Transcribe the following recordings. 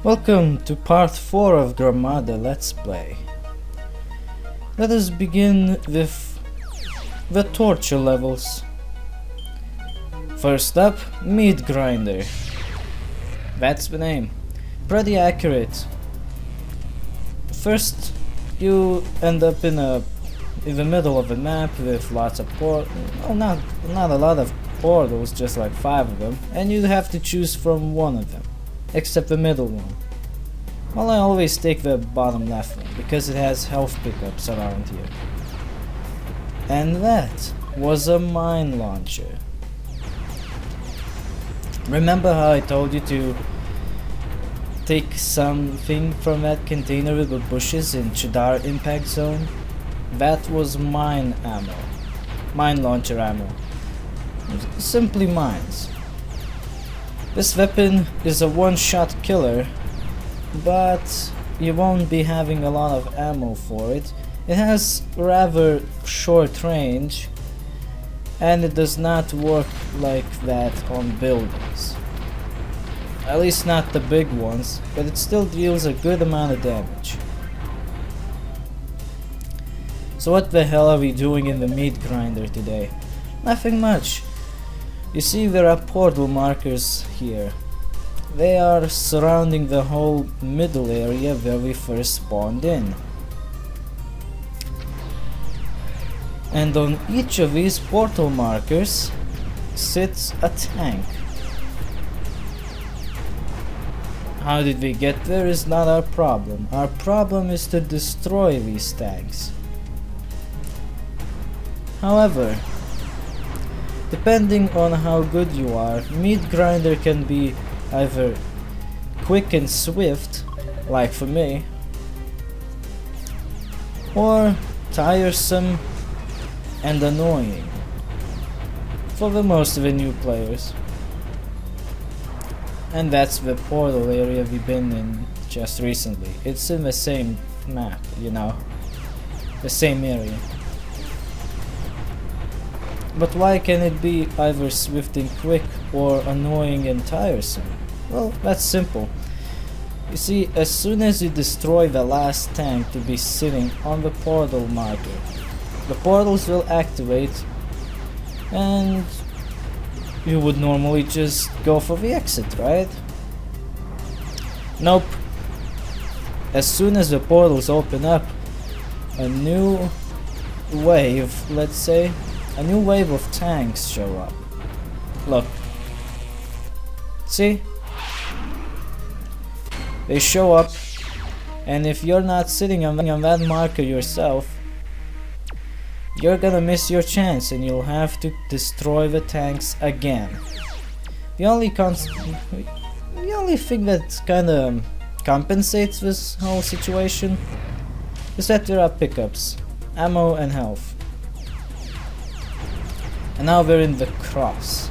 Welcome to part 4 of Gromada Let's Play. Let us begin with the torture levels. First up, MeatGrinder. That's the name. Pretty accurate. First, you end up in the middle of a map with lots of not a lot of portals, just like 5 of them, and you have to choose from one of them. Except the middle one. Well, I always take the bottom left one, because it has health pickups around here. And that was a mine launcher. Remember how I told you to take something from that container with the bushes in Chidar impact zone? That was mine ammo. Mine launcher ammo. Simply mines. This weapon is a one-shot killer, but you won't be having a lot of ammo for it. It has rather short range, and it does not work like that on buildings. At least not the big ones, but it still deals a good amount of damage. So what the hell are we doing in the MeatGrinder today? Nothing much. You see, there are portal markers here. They are surrounding the whole middle area where we first spawned in. And on each of these portal markers sits a tank. How did we get there is not our problem. Our problem is to destroy these tanks. However, depending on how good you are, MeatGrinder can be either quick and swift, like for me, or tiresome and annoying for the most of the new players. And that's the portal area we've been in just recently. It's in the same map, you know, the same area. But why can it be either swift and quick or annoying and tiresome? Well, that's simple. You see, as soon as you destroy the last tank to be sitting on the portal marker, the portals will activate and you would normally just go for the exit, right? Nope. As soon as the portals open up, a new wave, let's say, a new wave of tanks show up. Look. See? They show up, and if you're not sitting on that marker yourself, you're gonna miss your chance and you'll have to destroy the tanks again. The only thing that kinda compensates this whole situation is that there are pickups, ammo and health. And now we're in the cross.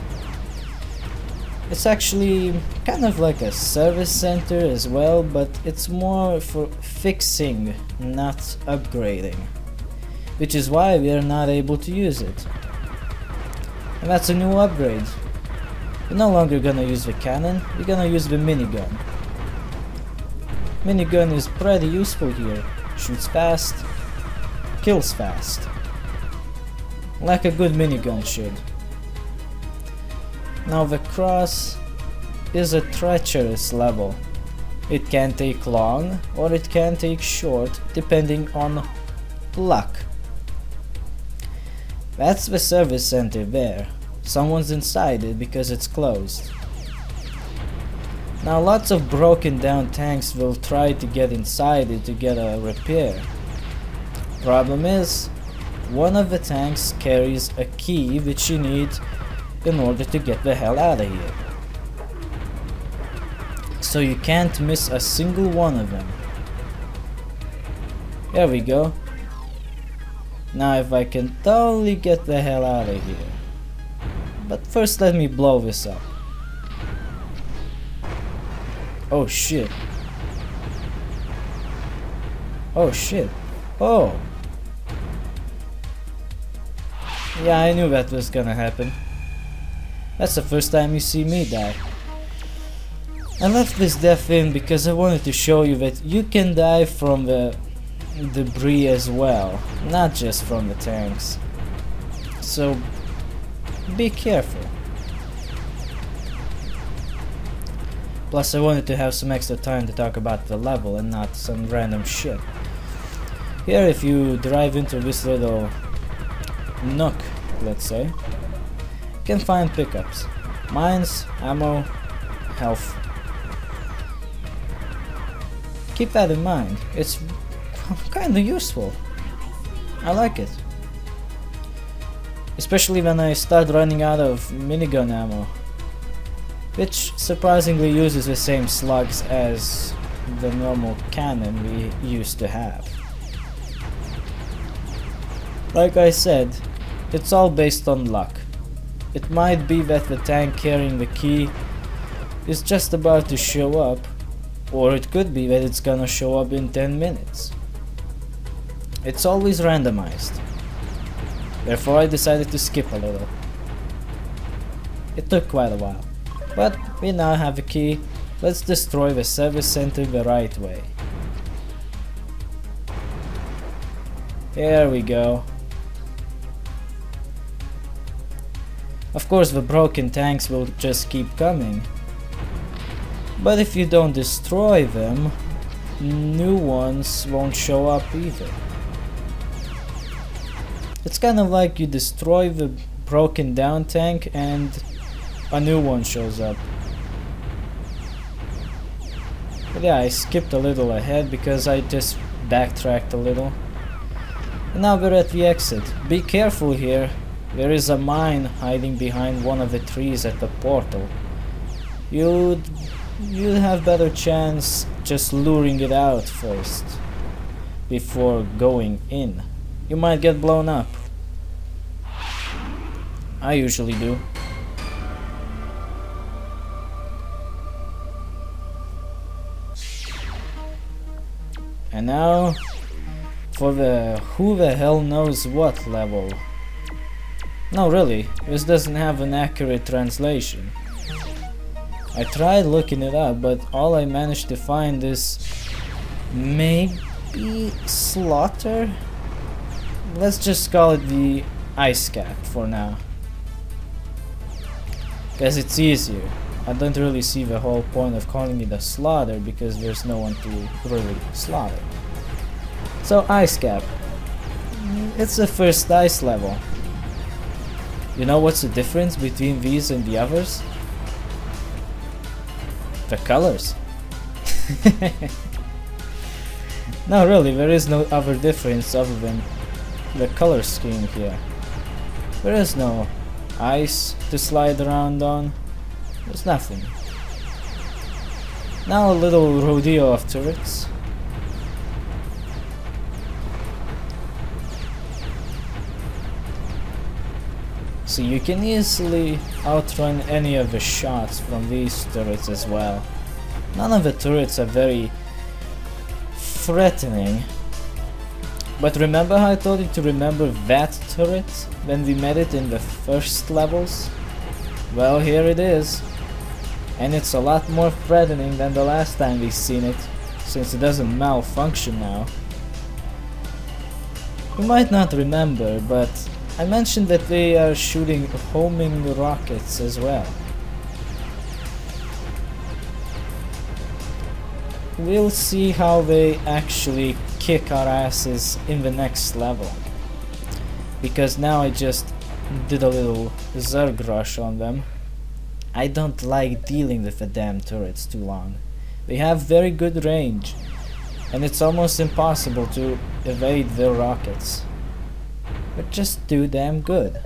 It's actually kind of like a service center as well, but it's more for fixing, not upgrading. Which is why we are not able to use it. And that's a new upgrade. We're no longer gonna use the cannon, we're gonna use the minigun. Minigun is pretty useful here. Shoots fast, kills fast. Like a good minigun should. Now the cross is a treacherous level. It can take long or it can take short depending on luck. That's the service center there. Someone's inside it because it's closed. Now lots of broken down tanks will try to get inside it to get a repair. Problem is, one of the tanks carries a key which you need in order to get the hell out of here. So you can't miss a single one of them. There we go. Now if I can totally get the hell out of here. But first let me blow this up. Oh shit. Oh shit. Oh. Yeah, I knew that was gonna happen. That's the first time you see me die. I left this death in because I wanted to show you that you can die from the debris as well, not just from the tanks. So be careful. Plus I wanted to have some extra time to talk about the level and not some random shit. Here if you drive into this little nook, let's say, you can find pickups. Mines, ammo, health. Keep that in mind, it's kinda useful. I like it. Especially when I start running out of minigun ammo, which surprisingly uses the same slugs as the normal cannon we used to have. Like I said, it's all based on luck. It might be that the tank carrying the key is just about to show up, or it could be that it's gonna show up in 10 minutes. It's always randomized. Therefore I decided to skip a little. It took quite a while. But we now have a key. Let's destroy the service center the right way. There we go. Of course the broken tanks will just keep coming. But if you don't destroy them, new ones won't show up either. It's kind of like you destroy the broken down tank and a new one shows up. But yeah, I skipped a little ahead because I just backtracked a little. And now we're at the exit. Be careful here. There is a mine hiding behind one of the trees at the portal. You'd have better chance just luring it out first before going in. You might get blown up. I usually do. And now for the who the hell knows what level. No, really, this doesn't have an accurate translation. I tried looking it up, but all I managed to find is maybe slaughter? Let's just call it the ice cap for now, because it's easier. I don't really see the whole point of calling it a slaughter because there's no one to really slaughter. So ice cap, it's the first ice level. You know what's the difference between these and the others? The colors. No, really, there is no other difference other than the color scheme here. There is no ice to slide around on. There's nothing. Now a little rodeo of turrets. So you can easily outrun any of the shots from these turrets as well. None of the turrets are very threatening. But remember how I told you to remember that turret when we met it in the first levels? Well, here it is. And it's a lot more threatening than the last time we've seen it, since it doesn't malfunction now. You might not remember, but I mentioned that they are shooting homing rockets as well. We'll see how they actually kick our asses in the next level. Because now I just did a little Zerg rush on them. I don't like dealing with the damn turrets too long. They have very good range, and it's almost impossible to evade their rockets. But just too damn good.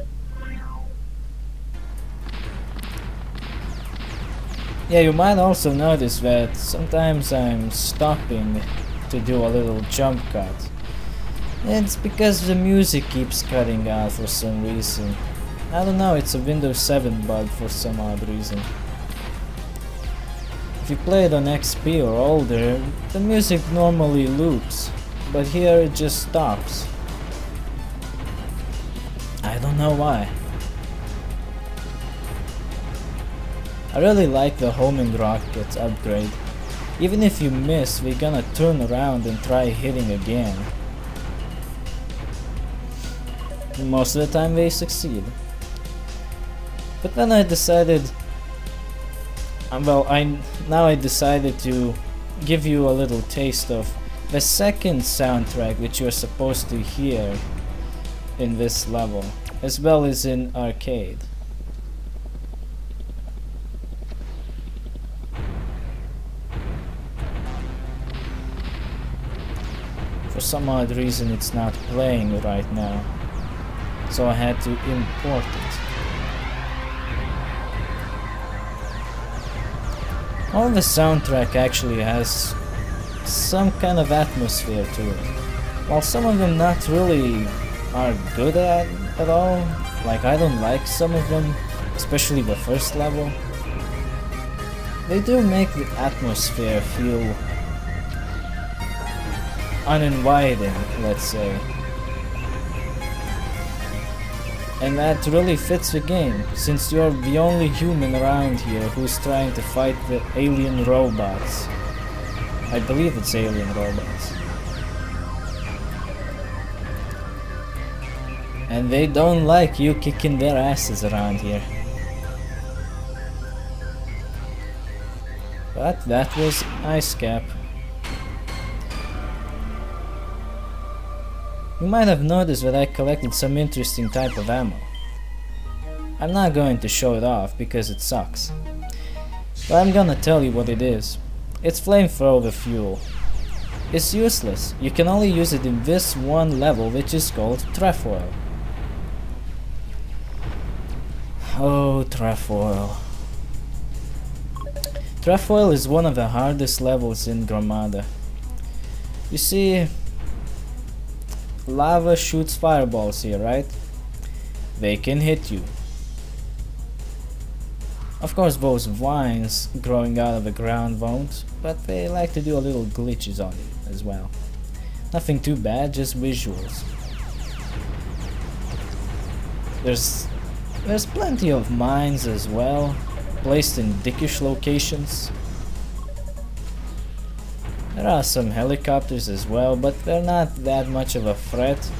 Yeah, you might also notice that sometimes I'm stopping to do a little jump cut. It's because the music keeps cutting out for some reason. I don't know, it's a Windows 7 bug for some odd reason. If you play it on XP or older, the music normally loops, but here it just stops. I don't know why. I I really like the homing rocket upgrade. Even if you miss, we're gonna turn around and try hitting again. Most of the time they succeed. But then I decided, now I decided to give you a little taste of the second soundtrack which you're supposed to hear in this level, as well as in arcade. For some odd reason it's not playing right now, so I had to import it. All the soundtrack actually has some kind of atmosphere to it. While some of them not really are good at all, like I don't like some of them, especially the first level, they do make the atmosphere feel uninviting, let's say. And that really fits the game, since you're the only human around here who's trying to fight the alien robots. I believe it's alien robots. And they don't like you kicking their asses around here. But that was Ice Cap. You might have noticed that I collected some interesting type of ammo. I'm not going to show it off because it sucks, but I'm gonna tell you what it is. It's flamethrower fuel. It's useless. You can only use it in this one level, which is called Trefoil. Oh, Trefoil. Trefoil is one of the hardest levels in Gromada. You see, lava shoots fireballs here, right? They can hit you. Of course those vines growing out of the ground won't, but they like to do a little glitches on it as well. Nothing too bad, just visuals. There's plenty of mines as well, placed in dickish locations. There are some helicopters as well, but they're not that much of a threat.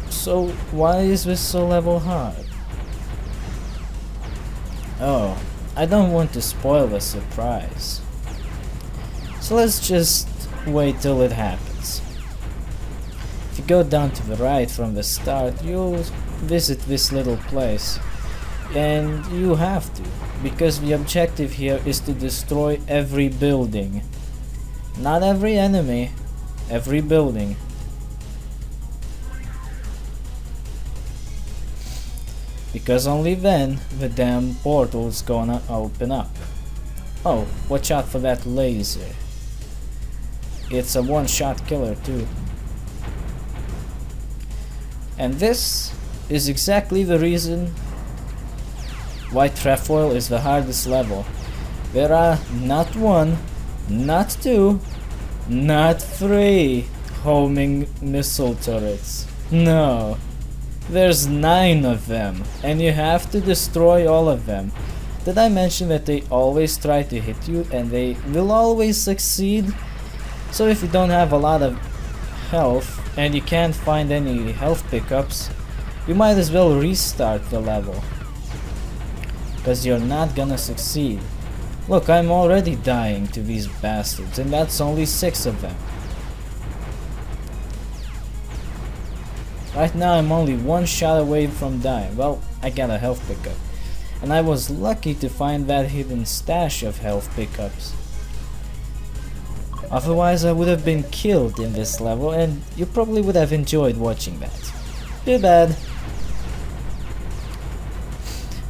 So why is this so level hard? Oh, I don't want to spoil the surprise. So let's just wait till it happens. If you go down to the right from the start, you'll visit this little place. And you have to, because the objective here is to destroy every building. Not every enemy, every building. Because only then the damn portal's gonna open up. Oh, watch out for that laser. It's a one-shot killer too. And this is exactly the reason why Trefoil is the hardest level. There are not one, not two, not three homing missile turrets. No, there's 9 of them, and you have to destroy all of them. Did I mention that they always try to hit you and they will always succeed? So if you don't have a lot of health and you can't find any health pickups, you might as well restart the level, because you're not gonna succeed. Look, I'm already dying to these bastards, and that's only 6 of them. Right now I'm only 1 shot away from dying. Well, I got a health pickup, and I was lucky to find that hidden stash of health pickups. Otherwise I would have been killed in this level, and you probably would have enjoyed watching that. Too bad.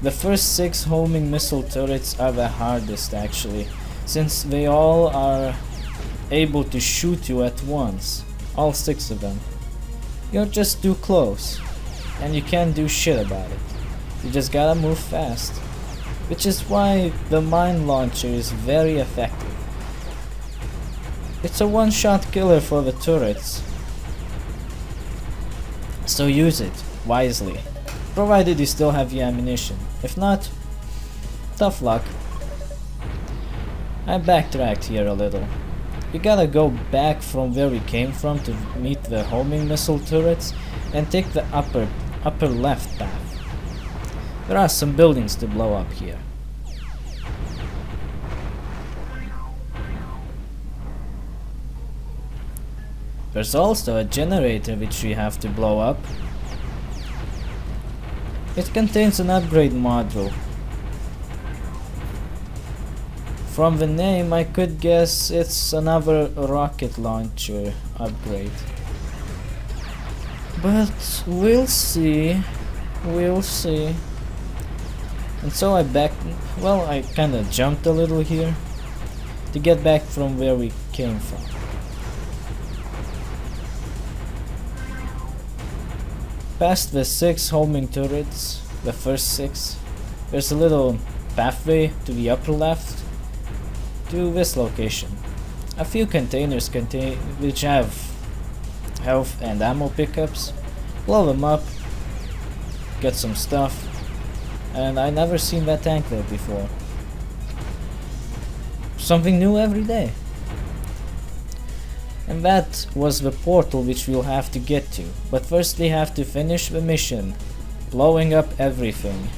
The first 6 homing missile turrets are the hardest actually, since they all are able to shoot you at once, all 6 of them. You're just too close, and you can't do shit about it. You just gotta move fast, which is why the mine launcher is very effective. It's a one-shot killer for the turrets, so use it wisely. Provided you still have the ammunition. If not, Tough luck. I backtracked here a little. We gotta go back from where we came from to meet the homing missile turrets and take the upper left path. There are some buildings to blow up here. There's also a generator which we have to blow up. It contains an upgrade module. From the name I could guess it's another rocket launcher upgrade. But we'll see. We'll see. And so I kinda jumped a little here to get back from where we came from. Past the 6 homing turrets, the first 6, there's a little pathway to the upper left to this location. A few containers which have health and ammo pickups. Blow them up, get some stuff, and I never seen that tank there before. Something new every day. And that was the portal which we'll have to get to, but first we have to finish the mission, blowing up everything.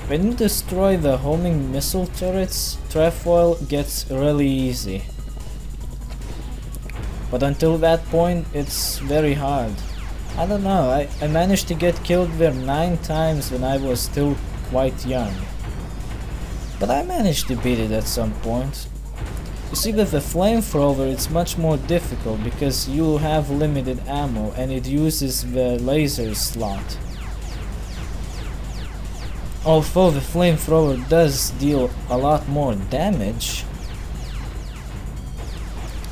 When you destroy the homing missile turrets, Trefoil gets really easy. But until that point, it's very hard. I don't know, I managed to get killed there 9 times when I was still quite young. But I managed to beat it at some point. You see, with the flamethrower it's much more difficult because you have limited ammo and it uses the laser slot. Although the flamethrower does deal a lot more damage,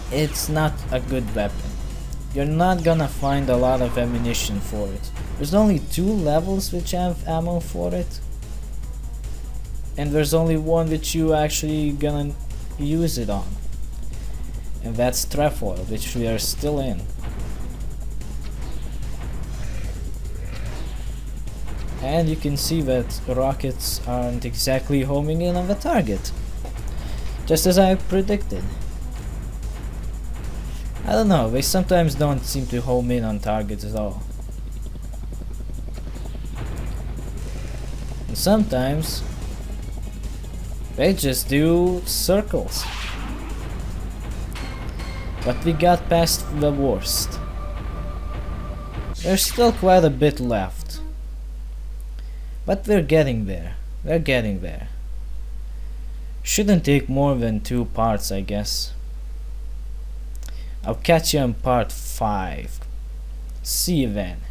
it's not a good weapon. You're not gonna find a lot of ammunition for it. There's only 2 levels which have ammo for it. And there's only one which you actually gonna use it on. And that's Trefoil, which we are still in. And you can see that rockets aren't exactly homing in on the target. Just as I predicted. I don't know, they sometimes don't seem to home in on targets at all. And sometimes they just do circles. But we got past the worst. There's still quite a bit left. But we're getting there. We're getting there. Shouldn't take more than 2 parts, I guess. I'll catch you in part 5. See you then.